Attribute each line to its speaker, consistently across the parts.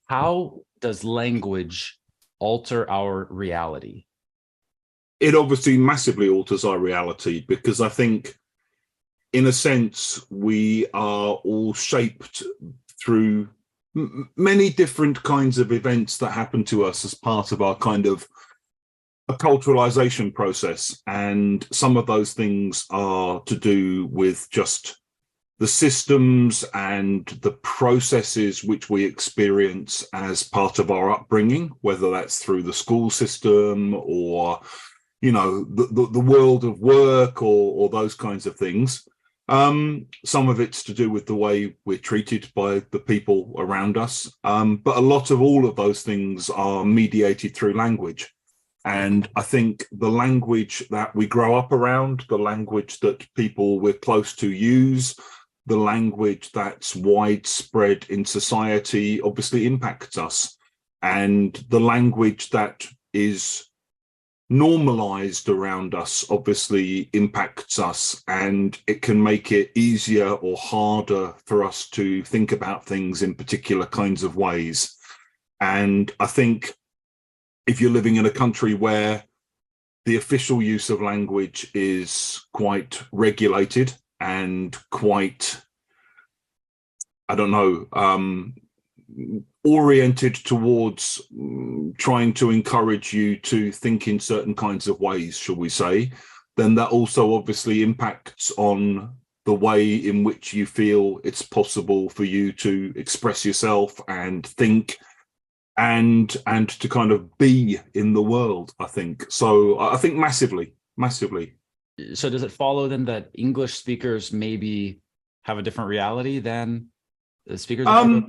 Speaker 1: How does language alter our reality?
Speaker 2: It obviously massively alters our reality because I think, in a sense, we are all shaped through many different kinds of events that happen to us as part of our kind of a culturalization process. And some of those things are to do with just the systems and the processes which we experience as part of our upbringing, whether that's through the school system or the world of work or those kinds of things. Some of it's to do with the way we're treated by the people around us, but a lot of all of those things are mediated through language. And I think the language that we grow up around, the language that people we're close to use, the language that's widespread in society obviously impacts us. And the language that is normalized around us obviously impacts us, and it can make it easier or harder for us to think about things in particular kinds of ways. And I think if you're living in a country where the official use of language is quite regulated and quite, I don't know, oriented towards trying to encourage you to think in certain kinds of ways, shall we say, then that also obviously impacts on the way in which you feel it's possible for you to express yourself and think and to kind of be in the world, I think. So I think massively.
Speaker 1: So does it follow then that English speakers maybe have a different reality than the speakers of other?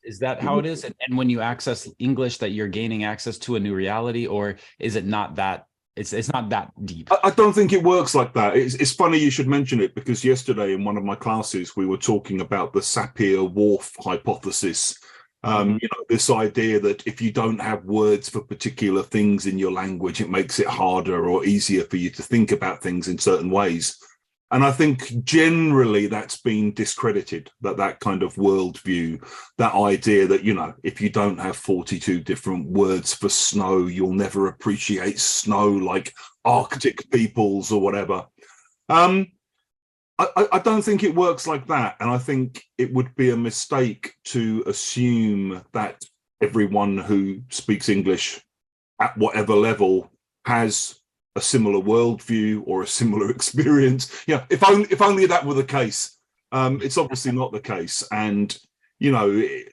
Speaker 1: Is that how it is? And when you access English, that you're gaining access to a new reality, or is it not that? It's not that deep.
Speaker 2: I don't think it works like that. It's funny you should mention it, because yesterday in one of my classes we were talking about the Sapir-Whorf hypothesis. This idea that if you don't have words for particular things in your language, it makes it harder or easier for you to think about things in certain ways. And I think generally that's been discredited, that kind of worldview, that idea that, if you don't have 42 different words for snow, you'll never appreciate snow like Arctic peoples or whatever. I don't think it works like that. And I think it would be a mistake to assume that everyone who speaks English at whatever level has a similar worldview or a similar experience. If only that were the case. It's obviously not the case. And,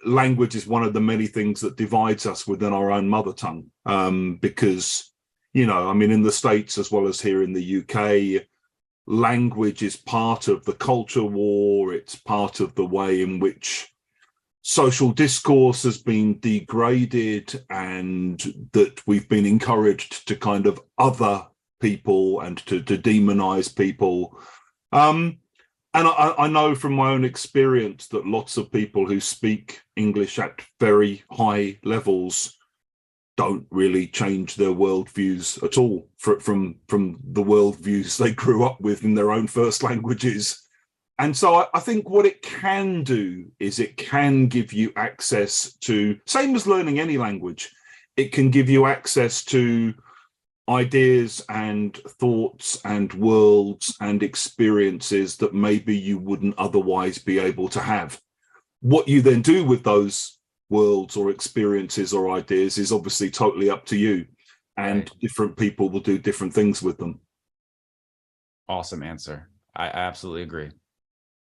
Speaker 2: language is one of the many things that divides us within our own mother tongue. Because, in the States as well as here in the UK, language is part of the culture war. It's part of the way in which social discourse has been degraded, and that we've been encouraged to kind of other people and to demonize people. And I know from my own experience that lots of people who speak English at very high levels don't really change their worldviews at all from the worldviews they grew up with in their own first languages. And so I think what it can do is it can give you access to, same as learning any language, it can give you access to ideas and thoughts and worlds and experiences that maybe you wouldn't otherwise be able to have. What you then do with those worlds or experiences or ideas is obviously totally up to you, and right. Different people will do different things with them.
Speaker 1: Awesome answer. I absolutely agree.